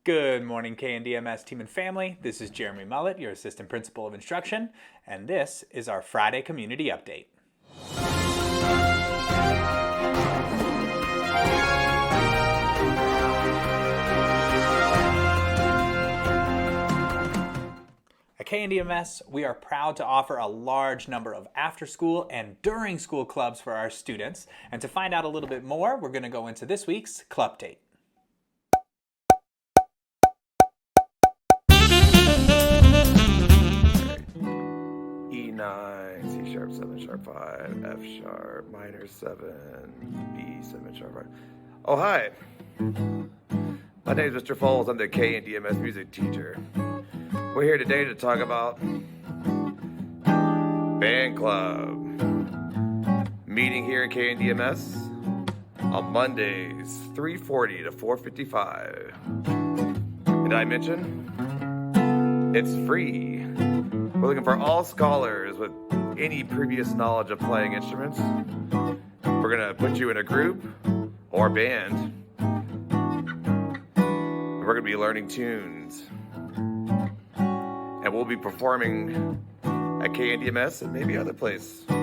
Good morning, KNDMS team and family. This is Jeremy Mullet, your Assistant Principal of Instruction, and this is our Friday Community Update. At KNDMS, we are proud to offer a large number of after-school and during-school clubs for our students. And to find out a little bit more, we're going to go into this week's Club Date. E9, C sharp 7 sharp 5, F sharp minor 7, B 7 sharp 5. Oh, hi. My name is Mr. Foles. I'm the KNDMS music teacher. We're here today to talk about band club. Meeting here at KNDMS on Mondays, 3:40 to 4:55. Did I mention? It's free. We're looking for all scholars with any previous knowledge of playing instruments. We're gonna put you in a group or band. We're gonna be learning tunes. And we'll be performing at KNDMS and maybe other places. We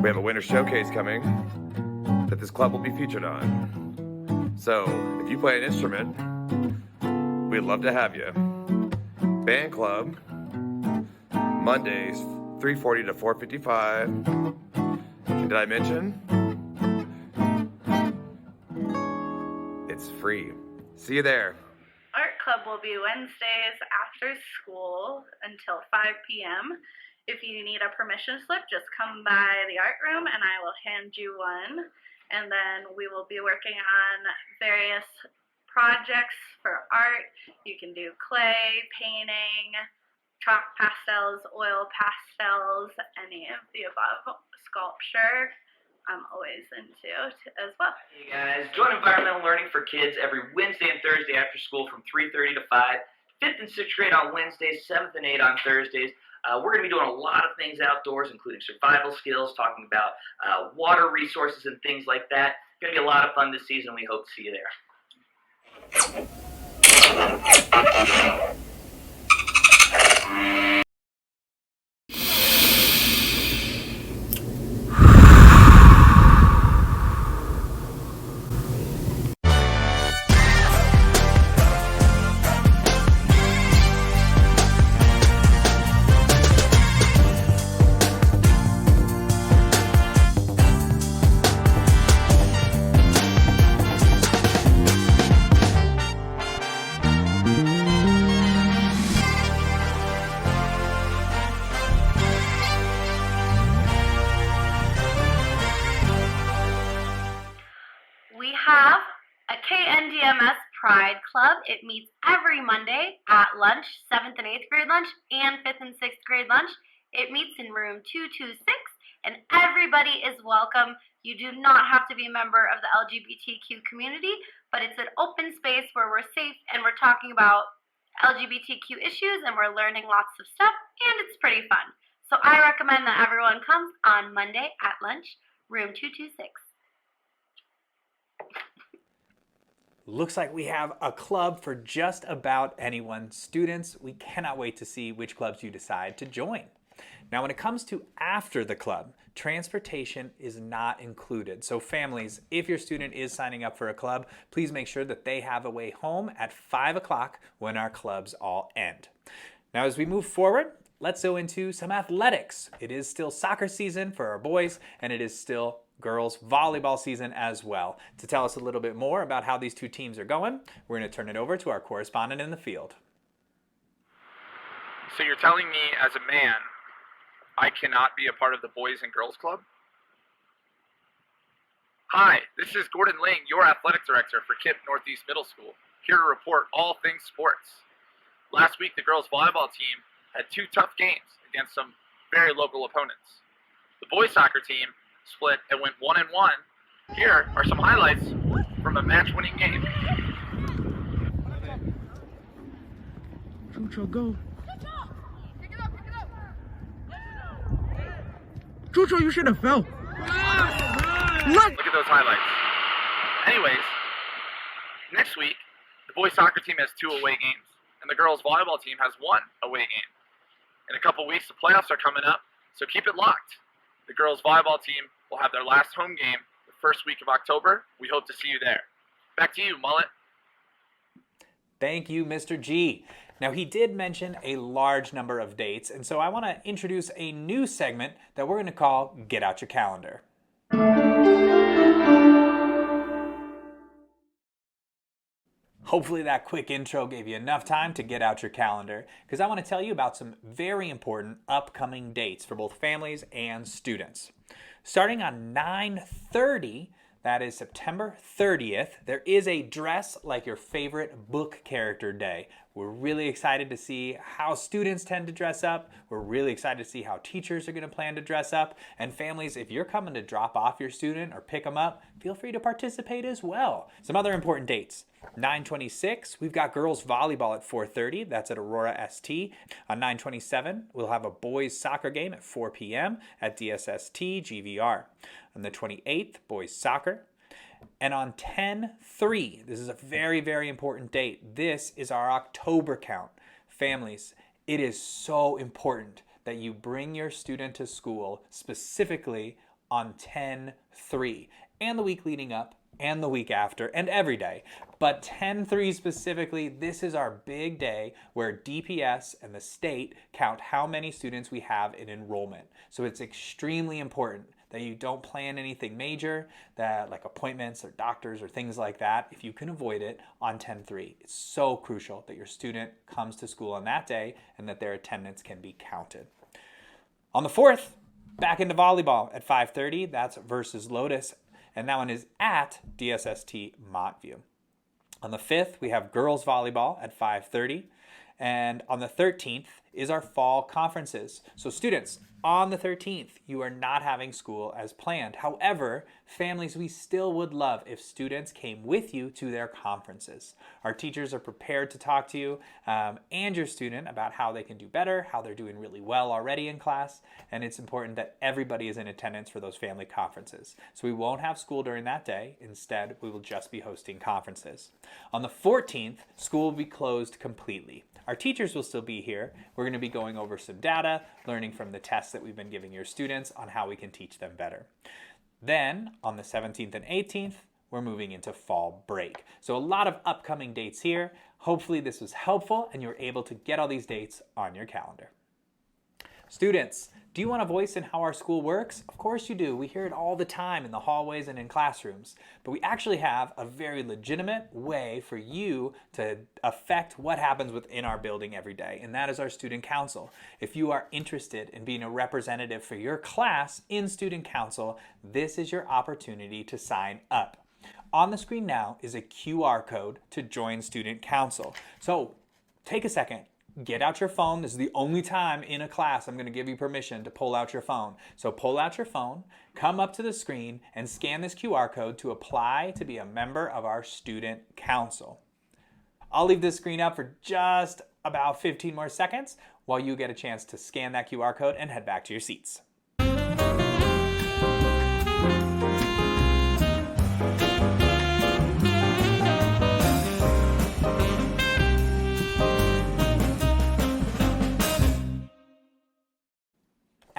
have a winter showcase coming that this club will be featured on. So if you play an instrument, we'd love to have you. Band club, Mondays, 3:40 to 4:55. And did I mention? It's free. See you there. Art club will be Wednesdays after school until 5 p.m. If you need a permission slip, just come by the art room and I will hand you one. And then we will be working on various projects for art. You can do clay, painting, chalk pastels, oil pastels, any of the above. Sculpture, I'm always into as well. Hey guys, join Environmental Learning for Kids every Wednesday and Thursday after school from 3:30 to 5. 5th and 6th grade on Wednesdays, 7th and 8th on Thursdays. We're going to be doing a lot of things outdoors, including survival skills, talking about water resources and things like that. It's going to be a lot of fun this season. We hope to see you there. We have a KNDMS Pride Club. It meets every Monday at lunch, 7th and 8th grade lunch, and 5th and 6th grade lunch. It meets in room 226, and everybody is welcome. You do not have to be a member of the LGBTQ community, but it's an open space where we're safe and we're talking about LGBTQ issues and we're learning lots of stuff, and it's pretty fun. So I recommend that everyone comes on Monday at lunch, room 226. Looks like we have a club for just about anyone. Students, we cannot wait to see which clubs you decide to join. Now, when it comes to after the club, transportation is not included. So families, if your student is signing up for a club, please make sure that they have a way home at 5 o'clock when our clubs all end. Now, as we move forward, let's go into some athletics. It is still soccer season for our boys, and it is still girls volleyball season as well. To tell us a little bit more about how these two teams are going, we're going to turn it over to our correspondent in the field. So you're telling me as a man, I cannot be a part of the Boys and Girls Club? Hi, this is Gordon Ling, your athletic director for KIPP Northeast Middle School, here to report all things sports. Last week, the girls volleyball team had 2 tough games against some very local opponents. The boys soccer team split and went 1-1. Here are some highlights from a match-winning game. Chucho, go. Chucho, you should have fell. Look at those highlights. Anyways, next week, the boys soccer team has 2 away games, and the girls volleyball team has 1 away game. In a couple weeks, the playoffs are coming up, so keep it locked. The girls volleyball team will have their last home game the first week of October. We hope to see you there. Back to you, Mullet. Thank you, Mr. G. Now, he did mention a large number of dates, and so I want to introduce a new segment that we're going to call Get Out Your Calendar. Hopefully that quick intro gave you enough time to get out your calendar, because I want to tell you about some very important upcoming dates for both families and students. Starting on 9/30, that is September 30th, there is a Dress Like Your Favorite Book Character Day. We're really excited to see how students tend to dress up. We're really excited to see how teachers are going to plan to dress up. And families, if you're coming to drop off your student or pick them up, feel free to participate as well. Some other important dates. 9/26, we've got girls volleyball at 4:30. That's at Aurora ST. On 9/27, we'll have a boys soccer game at 4 p.m. at DSST GVR. On the 28th, boys soccer. And on 10/3, this is a very, very important date. This is our October count. Families, it is so important that you bring your student to school specifically on 10/3 and the week leading up and the week after and every day. But 10/3 specifically, this is our big day where DPS and the state count how many students we have in enrollment. So it's extremely important that you don't plan anything major, that like appointments or doctors or things like that, if you can avoid it on 10/3. It's so crucial that your student comes to school on that day and that their attendance can be counted. On the 4th, back into volleyball at 5:30. That's versus Lotus, and that one is at DSST Montview. On the 5th, we have girls volleyball at 5:30. And on the 13th is our fall conferences. So students, on the 13th, you are not having school as planned. However, families, we still would love if students came with you to their conferences. Our teachers are prepared to talk to you and your student about how they can do better, how they're doing really well already in class, and it's important that everybody is in attendance for those family conferences. So we won't have school during that day. Instead, we will just be hosting conferences. On the 14th, school will be closed completely. Our teachers will still be here. We're going to be going over some data, learning from the tests that we've been giving your students on how we can teach them better. Then, on the 17th and 18th, we're moving into fall break. So a lot of upcoming dates here. Hopefully this was helpful and you're able to get all these dates on your calendar. Students, do you want a voice in how our school works? Of course you do. We hear it all the time in the hallways and in classrooms. But we actually have a very legitimate way for you to affect what happens within our building every day, and that is our student council. If you are interested in being a representative for your class in student council, this is your opportunity to sign up. On the screen now is a QR code to join student council. So take a second. Get out your phone. This is the only time in a class I'm going to give you permission to pull out your phone. So pull out your phone, come up to the screen, and scan this QR code to apply to be a member of our student council. I'll leave this screen up for just about 15 more seconds while you get a chance to scan that QR code and head back to your seats.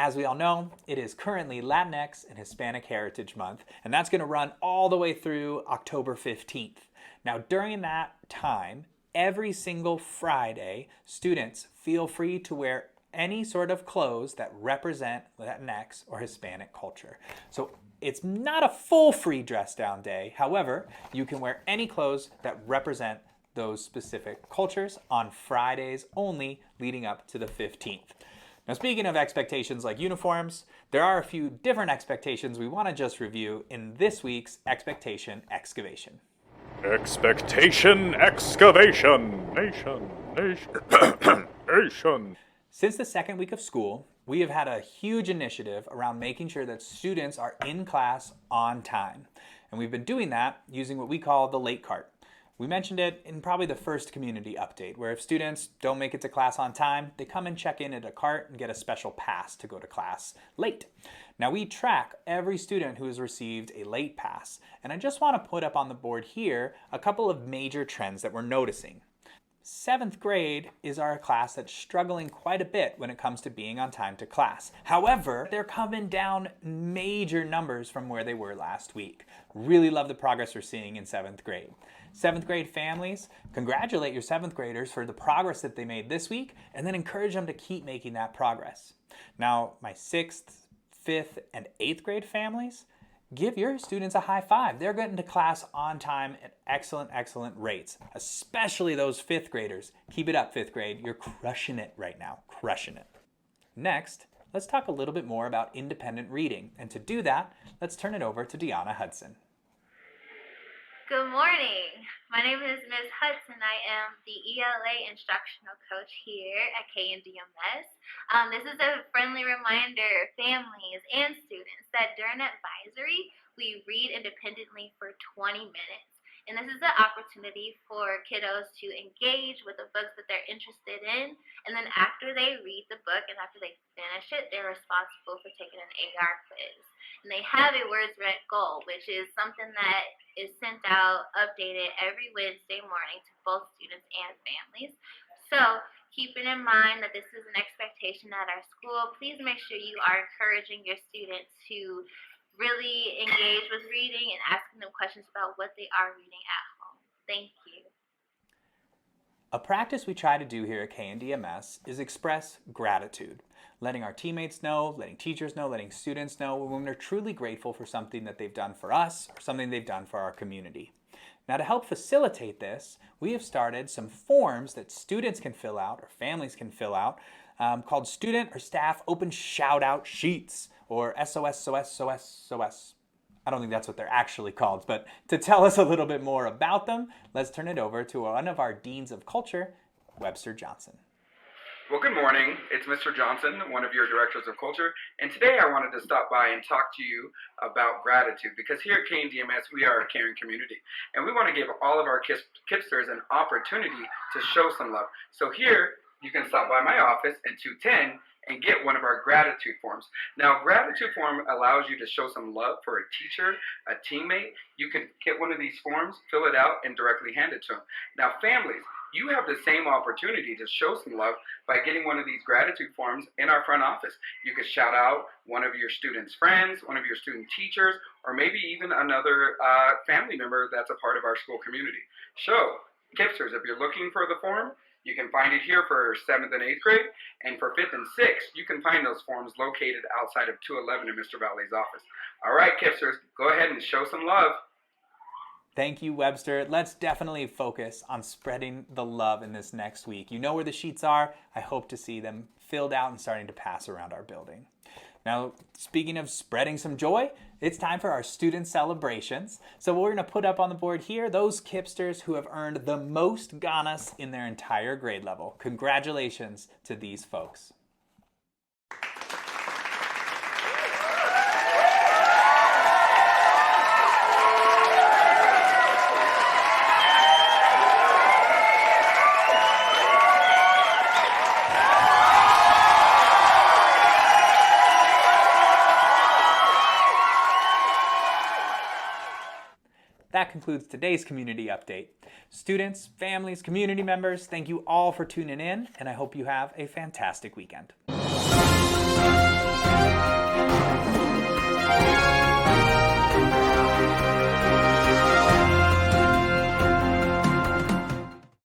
As we all know, it is currently Latinx and Hispanic Heritage Month, and that's going to run all the way through October 15th. Now, during that time, every single Friday, students feel free to wear any sort of clothes that represent Latinx or Hispanic culture. So it's not a full free dress down day. However, you can wear any clothes that represent those specific cultures on Fridays only leading up to the 15th. Now, speaking of expectations like uniforms, there are a few different expectations we want to just review in this week's Expectation Excavation. Expectation Excavation. Nation. Since the second week of school, we have had a huge initiative around making sure that students are in class on time. And we've been doing that using what we call the late cart. We mentioned it in probably the first community update, where if students don't make it to class on time, they come and check in at a cart and get a special pass to go to class late. Now we track every student who has received a late pass, and I just want to put up on the board here a couple of major trends that we're noticing. 7th grade is our class that's struggling quite a bit when it comes to being on time to class. However, they're coming down major numbers from where they were last week. Really love the progress we're seeing in 7th grade. 7th grade families, congratulate your 7th graders for the progress that they made this week, and then encourage them to keep making that progress. Now, my 6th, 5th, and 8th grade families, give your students a high five. They're getting to class on time at excellent rates, especially those 5th graders. Keep it up, 5th grade. You're crushing it right now, crushing it. Next, let's talk a little bit more about independent reading. And to do that, let's turn it over to Deanna Hudson. Good morning. My name is Ms. Hudson. I am the ELA instructional coach here at KNDMS. This is a friendly reminder, families and students, that during advisory, we read independently for 20 minutes. And this is an opportunity for kiddos to engage with the books that they're interested in. And then after they read the book and after they finish it, they're responsible for taking an AR quiz. And they have a Words Read goal, which is something that is sent out, updated every Wednesday morning to both students and families. So keeping in mind that this is an expectation at our school, please make sure you are encouraging your students to really engage with reading and asking them questions about what they are reading at home. Thank you. A practice we try to do here at KNDMS is express gratitude, letting our teammates know, letting teachers know, letting students know when we're truly grateful for something that they've done for us or something they've done for our community. Now, to help facilitate this, we have started some forms that students can fill out or families can fill out called Student or Staff Open Shout-Out Sheets, or SOS. I don't think that's what they're actually called, but to tell us a little bit more about them, let's turn it over to one of our Deans of Culture, Webster Johnson. Well, good morning. It's Mr. Johnson, one of your Directors of Culture, and today I wanted to stop by and talk to you about gratitude, because here at KNDMS, we are a caring community, and we want to give all of our KIPsters an opportunity to show some love. So here, you can stop by my office in 210 and get one of our gratitude forms. Now, gratitude form allows you to show some love for a teacher, a teammate. You can get one of these forms, fill it out, and directly hand it to them. Now, families, you have the same opportunity to show some love by getting one of these gratitude forms in our front office. You could shout out one of your students' friends, one of your student teachers, or maybe even another family member that's a part of our school community. So, KIPsters, if you're looking for the form, you can find it here for 7th and 8th grade, and for 5th and 6th, you can find those forms located outside of 211 in Mr. Valley's office. All right, KIPsters, go ahead and show some love. Thank you, Webster. Let's definitely focus on spreading the love in this next week. You know where the sheets are. I hope to see them filled out and starting to pass around our building. Now, speaking of spreading some joy, it's time for our student celebrations. So we're going to put up on the board here those KIPsters who have earned the most Ganas in their entire grade level. Congratulations to these folks. That concludes today's community update. Students, families, community members, thank you all for tuning in, and I hope you have a fantastic weekend.